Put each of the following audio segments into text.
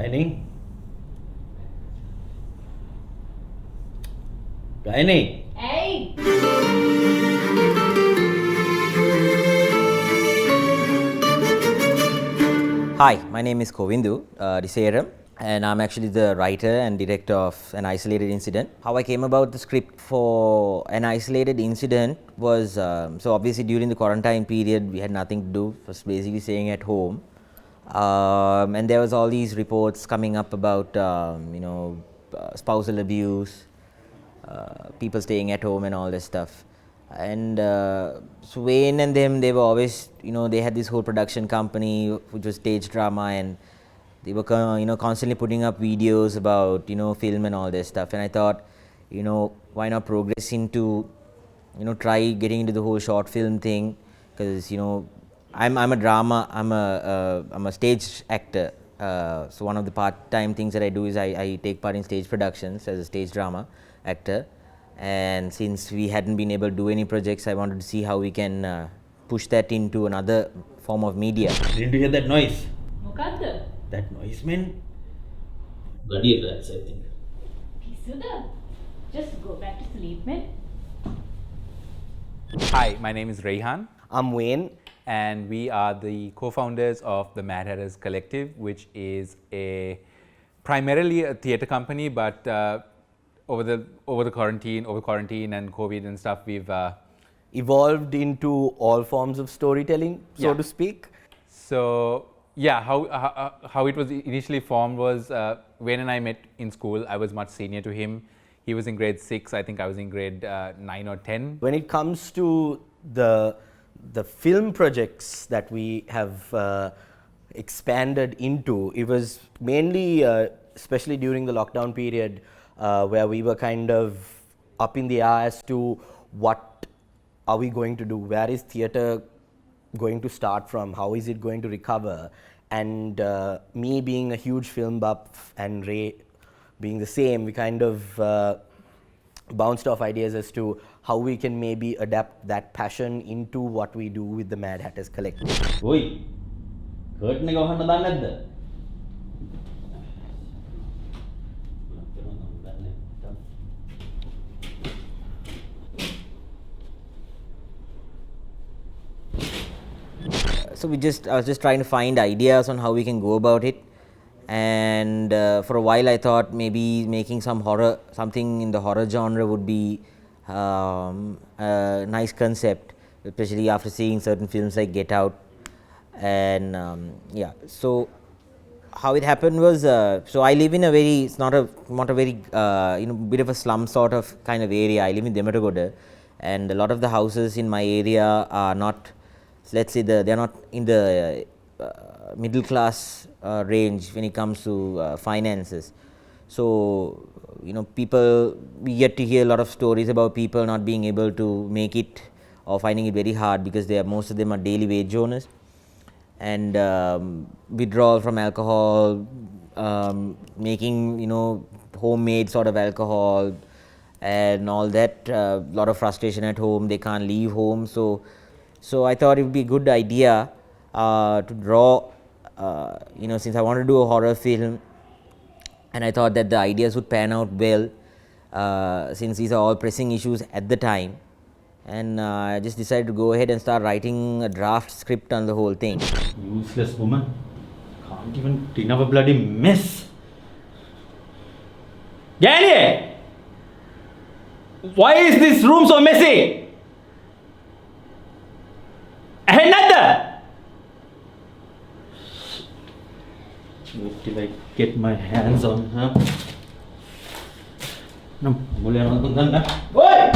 Dining? Dining? Hey! Hi, my name is Kovindu Diseram, and I'm actually the writer and director of An Isolated Incident. How I came about the script for An Isolated Incident was, so obviously during the quarantine period, we had nothing to do, was basically staying at home. And there was all these reports coming up about, spousal abuse, people staying at home and all this stuff. And so Wayne and them, they were always, they had this whole production company which was stage drama, and they were constantly putting up videos about film and all this stuff. And I thought, why not progress into try getting into the whole short film thing, because I'm a drama, I'm a stage actor. So one of the part-time things that I do is I take part in stage productions as a stage drama actor. And since we hadn't been able to do any projects, I wanted to see how we can push that into another form of media. Didn't you hear that noise? Mukadda? That noise, man? Bloody rats, I think. Kisuda? Just go back to sleep, man. Hi, my name is Rehan, I'm Wayne. and we are the co-founders of the Mad Hatters Collective, which is primarily a theatre company, but over the quarantine and COVID and stuff, we've Evolved into all forms of storytelling, so Yeah. to speak. So yeah, how it was initially formed was Wayne and I met in school. I was much senior to him. He was in grade 6. I think I was in grade 9 or 10. When it comes to the film projects that we have expanded into, it was mainly, especially during the lockdown period, where we were kind of up in the air as to what are we going to do, where is theatre going to start from, how is it going to recover. And me being a huge film buff and Ray being the same, we kind of bounced off ideas as to how we can maybe adapt that passion into what we do with the Mad Hatters Collective. Oi! Curtain එක වහන්න දන්නේ නැද්ද? So I was just trying to find ideas on how we can go about it, and for a while I thought maybe making something in the horror genre would be a nice concept, especially after seeing certain films like Get Out. And yeah, so how it happened was, so I live in a very, it's not a very bit of a slum sort of kind of area. I live in Dematagoda, and a lot of the houses in my area are not, let's say they're not in the middle class range when it comes to finances. So people, we get to hear a lot of stories about people not being able to make it or finding it very hard because most of them are daily wage earners, and withdrawal from alcohol, making homemade sort of alcohol and all that, lot of frustration at home, they can't leave home. So I thought it would be a good idea to draw, since I wanted to do a horror film, and I thought that the ideas would pan out well, since these are all pressing issues at the time. And I just decided to go ahead and start writing a draft script on the whole thing. Useless woman. Can't even clean up a bloody mess. Gally! Why is this room so messy? Another! Wait till I get my hands on her. No, boleh orang tu kan? Oi!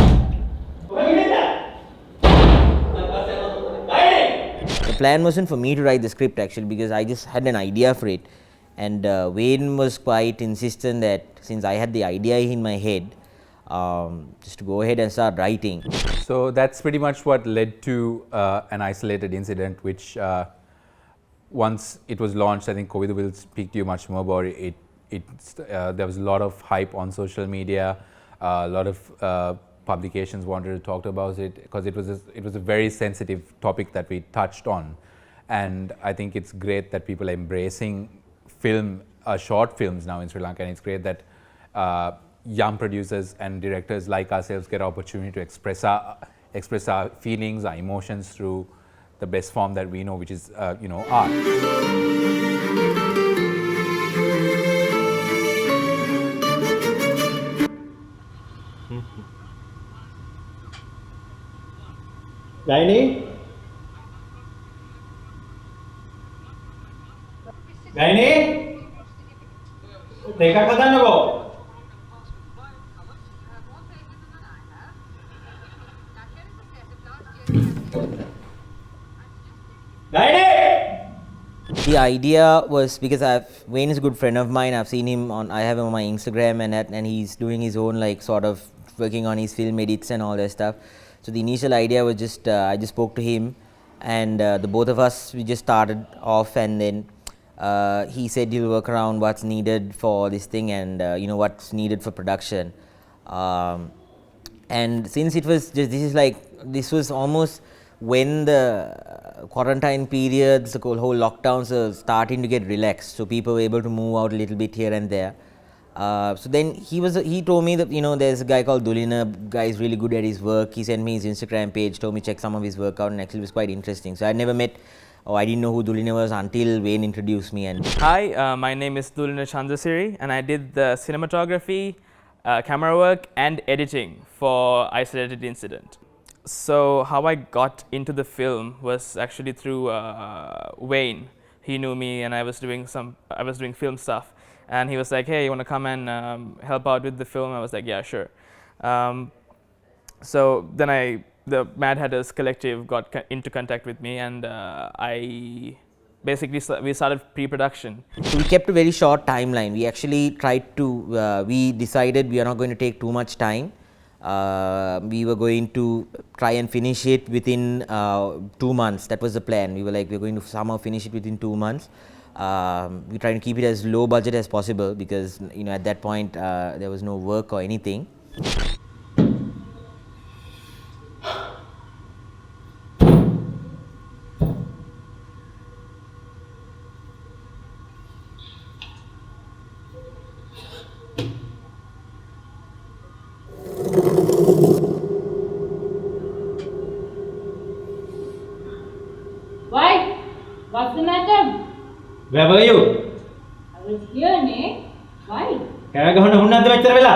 The plan wasn't for me to write the script actually, because I just had an idea for it, and Wayne was quite insistent that since I had the idea in my head, just to go ahead and start writing. So that's pretty much what led to An Isolated Incident, which once it was launched, I think Kovidu will speak to you much more about it. There was a lot of hype on social media, a lot of publications wanted to talk about it because it was a very sensitive topic that we touched on, and I think it's great that people are embracing film short films now in Sri Lanka, and it's great that young producers and directors like ourselves get opportunity to express our feelings, our emotions through the best form that we know, which is art. Gaini? Gaini? Teka katanya ko. Gaini? The idea was because Wayne is a good friend of mine. I've seen him I have him on my Instagram, and he's doing his own like sort of working on his film edits and all that stuff. So the initial idea was just I just spoke to him, and the both of us, we just started off, and then he said he'll work around what's needed for this thing, and what's needed for production. And since it was just this was almost when the quarantine periods, the whole lockdowns are starting to get relaxed, so people were able to move out a little bit here and there. So then he told me that there's a guy called Dulina, guy is really good at his work. He sent me his Instagram page, told me check some of his work out, and actually it was quite interesting. So I never met, or I didn't know who Dulina was until Wayne introduced me. And Hi, my name is Dulina Chandrasiri, and I did the cinematography, camera work and editing for Isolated Incident. So how I got into the film was actually through Wayne. He knew me, and I was doing film stuff, and he was like, hey, you want to come and help out with the film? I was like, yeah, sure. So then the Mad Hatters Collective got into contact with me, and we started pre-production. so we kept a very short timeline. We actually tried to, we decided we are not going to take too much time. We were going to try and finish it within 2 months. That was the plan. We were like, we're going to somehow finish it within 2 months. We're trying to keep it as low budget as possible, because at that point there was no work or anything. Why? What's the matter? Where were you? I was here, ne? Why? කෑ ගහන්න හුන්නන්ද මෙච්චර වෙලා?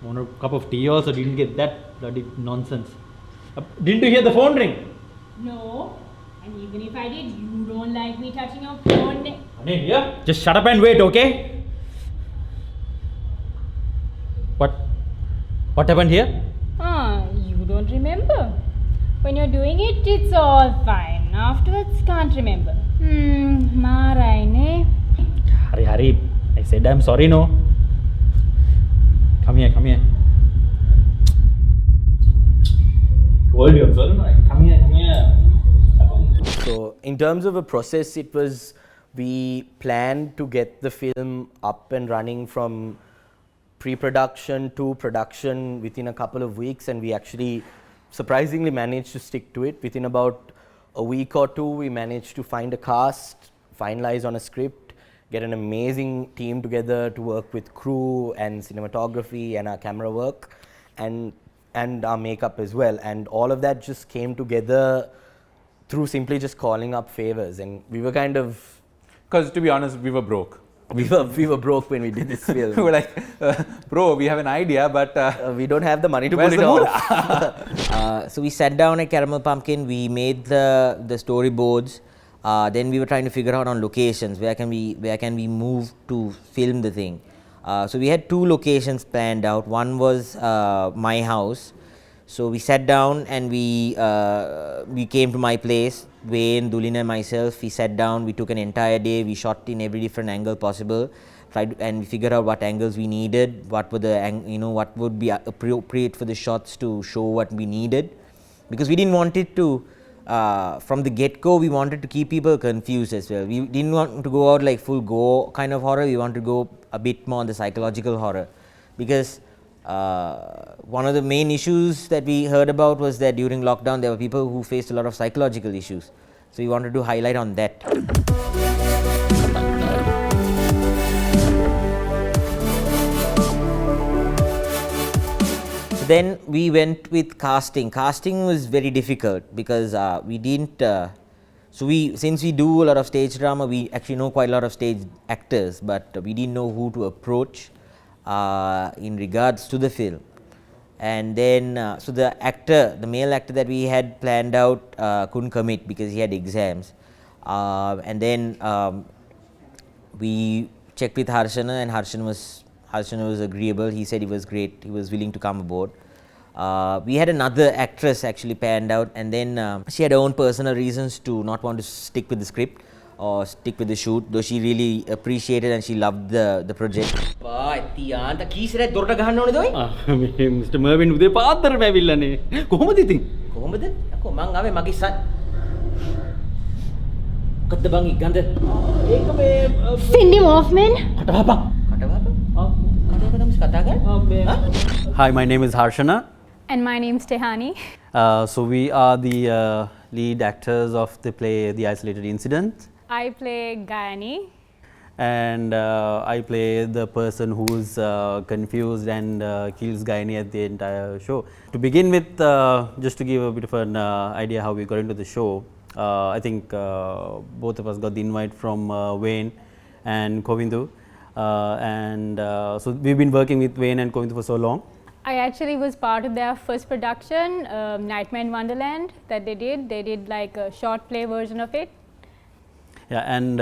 Want a cup of tea also, didn't get that bloody nonsense. Didn't you hear the phone ring? No. And even if I did, you don't like me touching your phone. Honey, here. Just shut up and wait, okay? What happened here? You don't remember. When you're doing it, it's all fine. Afterwards, can't remember. Marai, ne? Hari, I said I'm sorry, no? Come here. Told you I'm sorry, no? Come here. So in terms of a process, it was, we planned to get the film up and running from pre-production to production within a couple of weeks, and we actually surprisingly managed to stick to it. Within about a week or two, we managed to find a cast, finalize on a script, get an amazing team together to work with crew and cinematography and our camera work and our makeup as well. And all of that just came together through simply just calling up favors. And we were kind of... Because to be honest, we were broke. We were broke when we did this film. We were like, bro, we have an idea, but we don't have the money to pull where's it the off. So we sat down at Caramel Pumpkin, we made the storyboards, then we were trying to figure out on locations, where can we move to film the thing. So we had 2 locations planned out. One was my house. So we sat down and we came to my place, Wayne, Dulina and myself. We sat down, we took an entire day, we shot in every different angle possible, and we figured out what angles we needed, what were what would be appropriate for the shots to show what we needed, because we didn't want it to from the get-go, we wanted to keep people confused as well. We didn't want to go out like full go kind of horror. We wanted to go a bit more on the psychological horror, because one of the main issues that we heard about was that during lockdown there were people who faced a lot of psychological issues. So we wanted to highlight on that. then we went with casting. Casting was very difficult because we didn't. Since we do a lot of stage drama, we actually know quite a lot of stage actors, but we didn't know who to approach in regards to the film. And then, so the male actor that we had planned out couldn't commit because he had exams. And then we checked with Harshana, and Harshana was agreeable. He said he was great. He was willing to come aboard. We had another actress actually panned out, and then she had her own personal reasons to not want to stick with the script or stick with the shoot, though she really appreciated and she loved the project. Mr. Mervin උදේ පාන්දරම ඇවිල්ලානේ. කොහොමද ඉතින්? කොහොමද? අකෝ මං ආවේ මගේ මොකද්ද බං ඉගන්ද? ඒක මේ Send him off, man. කටවහපන්. කටවහපන් තමයි කතා කරන්නේ. Hi, my name is Harshana. And my name's Tehani. So we are the lead actors of the play The Isolated Incident. I play Gayani. And I play the person who's confused and kills Gayani at the entire show. To begin with, just to give a bit of an idea how we got into the show, I think both of us got the invite from Wayne and Kovindu. So we've been working with Wayne and Kovindu for so long. I actually was part of their first production, Nightmare in Wonderland, that they did. They did like a short play version of it. Yeah, and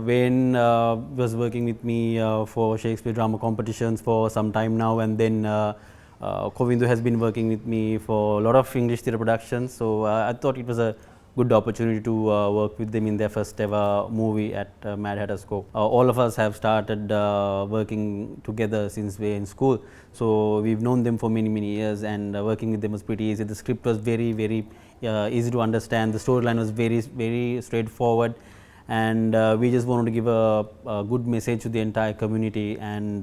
Wayne was working with me for Shakespeare drama competitions for some time now, and then Kovindu has been working with me for a lot of English theatre productions. So I thought it was a good opportunity to work with them in their first ever movie at Mad Hatter's Cove. All of us have started working together since we're in school, so we've known them for many years, and working with them was pretty easy. The script was very easy to understand. The storyline was very straightforward, and we just wanted to give a good message to the entire community and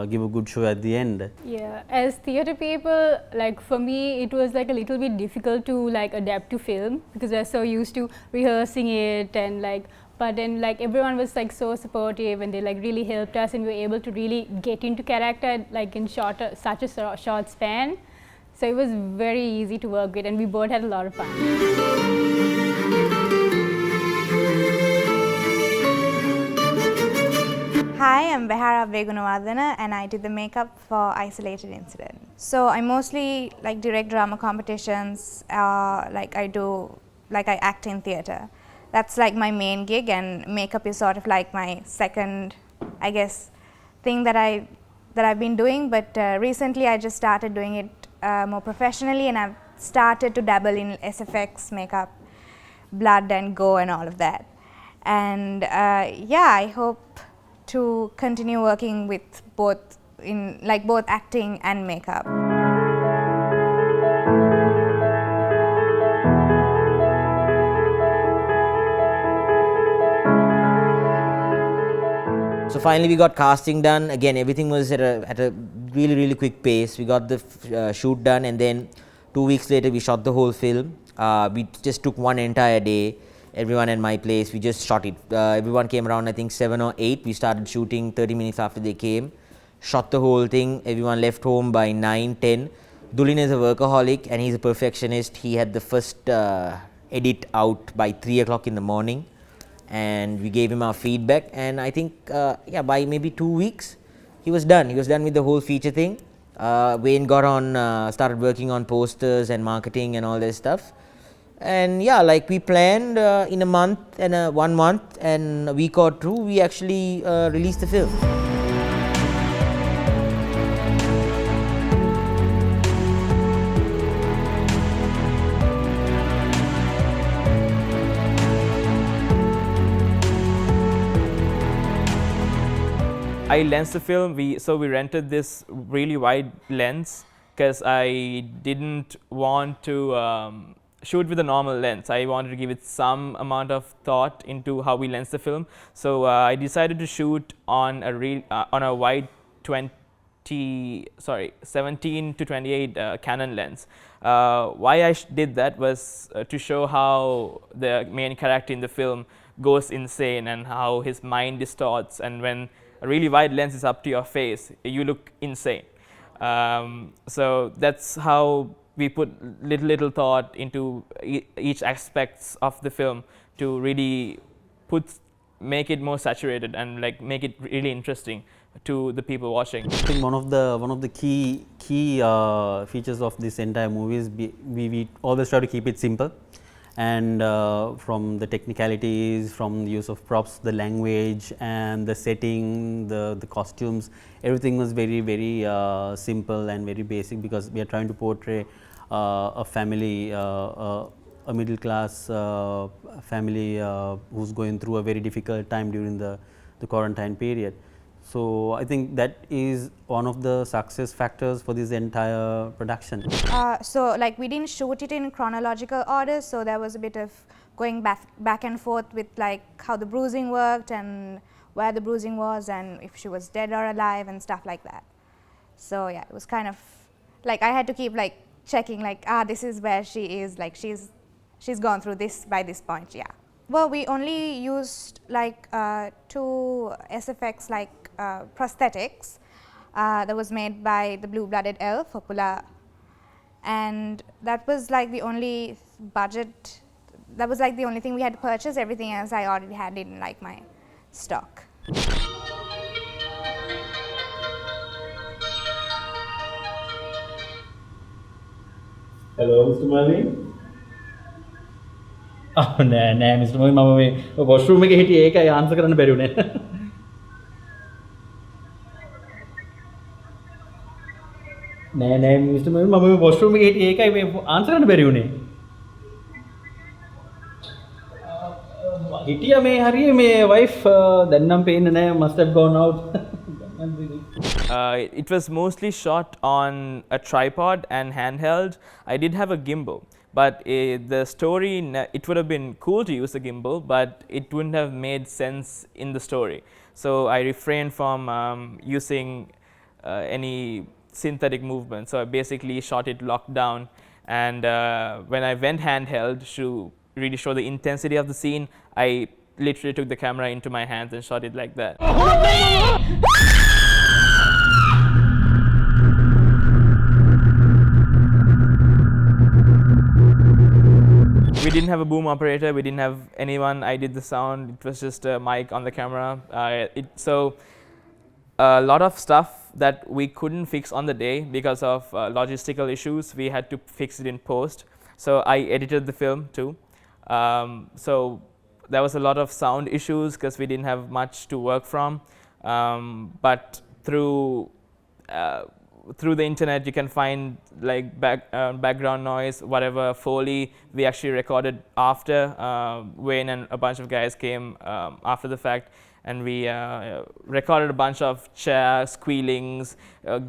give a good show at the end. Yeah, as theatre people, like for me, it was like a little bit difficult to like adapt to film because we're so used to rehearsing it and like, but then like everyone was like so supportive and they like really helped us, and we were able to really get into character like in such a short span. So it was very easy to work with, and we both had a lot of fun. Hi, I'm Behara Vegunawardana and I did the makeup for Isolated Incident. So I mostly like direct drama competitions, like I act in theatre. That's like my main gig, and makeup is sort of like my second, I guess, thing that I've been doing, but recently I just started doing it more professionally, and I've started to dabble in SFX makeup, blood and gore and all of that. And yeah, I hope to continue working with both acting and makeup. So finally we got casting done. Again, everything was at a really quick pace. We got the shoot done, and then 2 weeks later we shot the whole film. We just took one entire day. Everyone at my place, we just shot it. Everyone came around, I think 7 or 8. We started shooting 30 minutes after they came. Shot the whole thing. Everyone left home by 9, 10. Dulin is a workaholic and he's a perfectionist. He had the first edit out by 3 o'clock in the morning. And we gave him our feedback. And I think, yeah, by maybe 2 weeks, he was done. He was done with the whole feature thing. Wayne got on, started working on posters and marketing and all that stuff. And yeah, like we planned, in a month and 1 month and a week or two, we actually released the film. I lensed the film. We rented this really wide lens because I didn't want to shoot with a normal lens. I wanted to give it some amount of thought into how we lens the film. So I decided to shoot on a wide 17 to 28 Canon lens. Why I did that was to show how the main character in the film goes insane and how his mind distorts, and when a really wide lens is up to your face, you look insane. So that's how we put little thought into each aspects of the film to really make it more saturated and like make it really interesting to the people watching. I think one of the key features of this entire movie is we always try to keep it simple, and from the technicalities, from the use of props, the language, and the setting, the costumes, everything was very simple and very basic, because we are trying to portray a family, a middle class family who's going through a very difficult time during the quarantine period. So I think that is one of the success factors for this entire production. So like we didn't shoot it in chronological order, so there was a bit of going back and forth with like how the bruising worked and where the bruising was and if she was dead or alive and stuff like that. So yeah, it was kind of like I had to keep like checking like, this is where she is, like she's gone through this by this point. Yeah. Well, we only used like 2 SFX like prosthetics that was made by the blue-blooded elf Popula, and that was like the only budget, that was like the only thing we had to purchase. Everything else I already had in like my stock. Hello, Mr. Malin. නෑ mister මොයි මම මේ washroom එකේ හිටියේ ඒකයි answer කරන්න බැරි වුණේ. නෑ මිස්ටර් මොයි මම මේ වොෂ්රූම් එකේ හිටියේ ඒකයි මේ ආන්සර් කරන්න බැරි වුණේ. හිටියා මේ හරිය මේ වයිෆ් දැන් නම් පේන්නේ නෑ, must have gone out. It was mostly shot on a tripod and handheld. I did have a gimbal, but the story, it would have been cool to use a gimbal, but it wouldn't have made sense in the story. So I refrained from using any synthetic movement. So I basically shot it locked down, and when I went handheld to really show the intensity of the scene, I literally took the camera into my hands and shot it like that. We didn't have a boom operator, we didn't have anyone. I did the sound, it was just a mic on the camera. So a lot of stuff that we couldn't fix on the day because of logistical issues, we had to fix it in post. So I edited the film too. So there was a lot of sound issues because we didn't have much to work from. But through the internet you can find like background noise, whatever Foley we actually recorded after. Wayne and a bunch of guys came after the fact, and we recorded a bunch of chair squealings,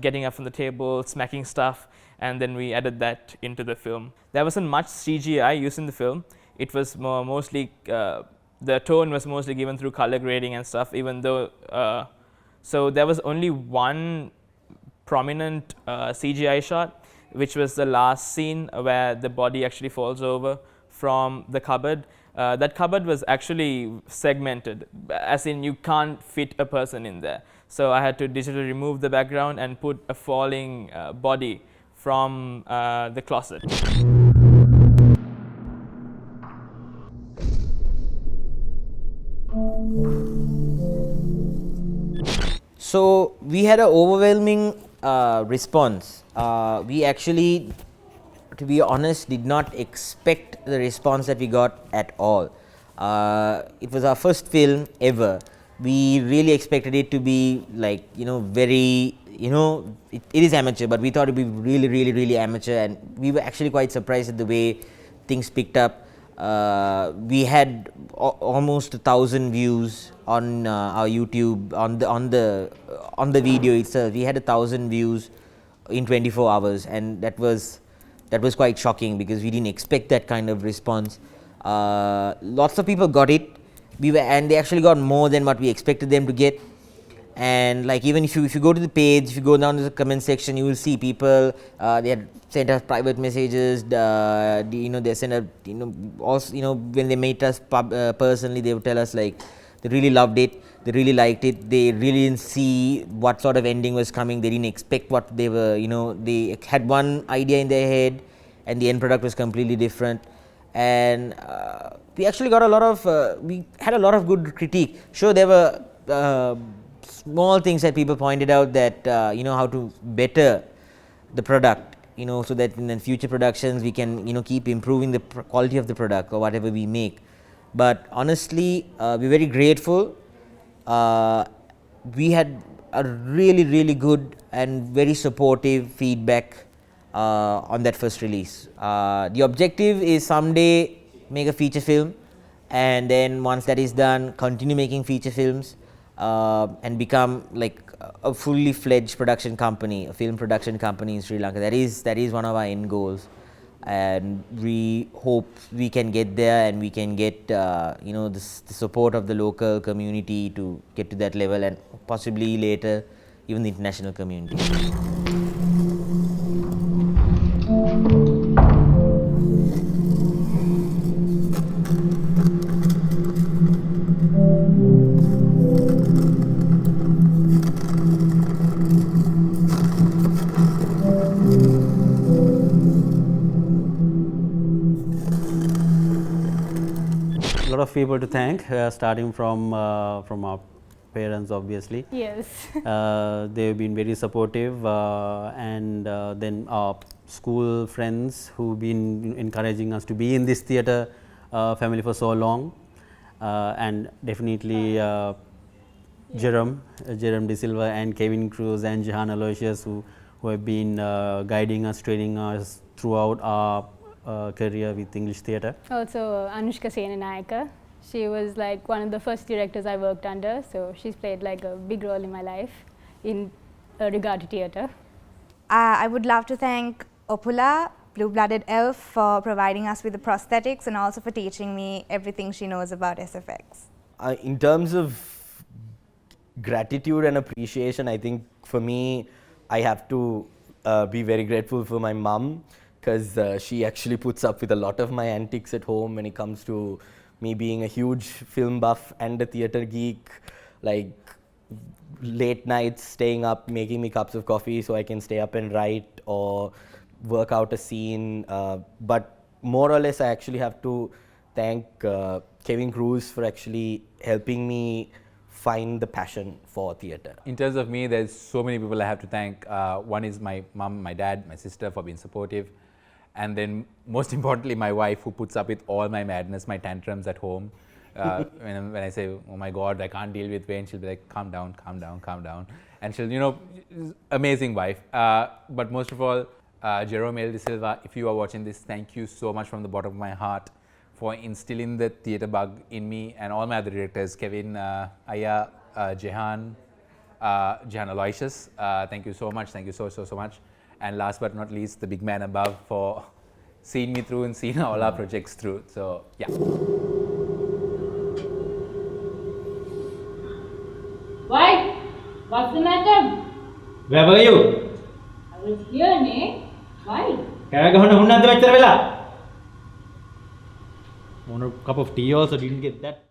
getting up from the table, smacking stuff, and then we added that into the film. There wasn't much CGI used in the film. It was mostly, the tone was mostly given through color grading and stuff, even though, so there was only one prominent CGI shot, which was the last scene where the body actually falls over from the cupboard. That cupboard was actually segmented, as in you can't fit a person in there. So I had to digitally remove the background and put a falling body from the closet. So we had an overwhelming response. We actually, to be honest, did not expect the response that we got at all. It was our first film ever. We really expected it to be like, very, it is amateur, but we thought it would be really amateur, and we were actually quite surprised at the way things picked up. We had almost 1,000 views on our YouTube on the video itself. We had 1,000 views in 24 hours, and that was quite shocking because we didn't expect that kind of response. Lots of people got it. And they actually got more than what we expected them to get. And like even if you go to the page, if you go down to the comment section, you will see people they had sent us private messages. They sent us also when they met us personally, they would tell us like they really loved it. They really liked it. They really didn't see what sort of ending was coming. They didn't expect what they were, they had one idea in their head and the end product was completely different. And we actually got we had a lot of good critique. Sure, there were small things that people pointed out that, how to better the product, so that in the future productions we can, keep improving the quality of the product or whatever we make. But honestly, we're very grateful. We had a really good and very supportive feedback on that first release. The objective is someday make a feature film, and then once that is done, continue making feature films and become like a fully fledged production company, a film production company in Sri Lanka. That is one of our end goals, and we hope we can get there and we can get the support of the local community to get to that level, and possibly later even the international community. A lot of people to thank, starting from our parents, obviously. Yes. They've been very supportive, and then our school friends who've been encouraging us to be in this theatre family for so long, and definitely Jerome De Silva and Kevin Cruz and Jehan Aloysius, who have been guiding us, training us throughout our career with English theatre. Also Anushka Senanayaka. She was like one of the first directors I worked under, so she's played like a big role in my life in regard to theatre. I would love to thank Opula, Blue-Blooded Elf, for providing us with the prosthetics and also for teaching me everything she knows about SFX. In terms of gratitude and appreciation, I think for me, I have to be very grateful for my mum, because she actually puts up with a lot of my antics at home when it comes to me being a huge film buff and a theatre geek, like late nights staying up making me cups of coffee so I can stay up and write or work out a scene. But more or less I actually have to thank Kevin Cruz for actually helping me find the passion for theatre. In terms of me, there's so many people I have to thank. One is my mum, my dad, my sister for being supportive. And then most importantly, my wife, who puts up with all my madness, my tantrums at home. When I say, oh my God, I can't deal with pain, she'll be like, calm down, calm down, calm down. And she'll, amazing wife. But most of all, Jerome De Silva, if you are watching this, thank you so much from the bottom of my heart for instilling the theatre bug in me, and all my other directors, Kevin, Aya, Jehan Aloysius. Thank you so much. Thank you so much. And last but not least, the big man above for seeing me through and seeing all our projects through. So, yeah. Why? What's the matter? Where were you? I was here, ne? Why? Want a cup of tea also? Didn't get that.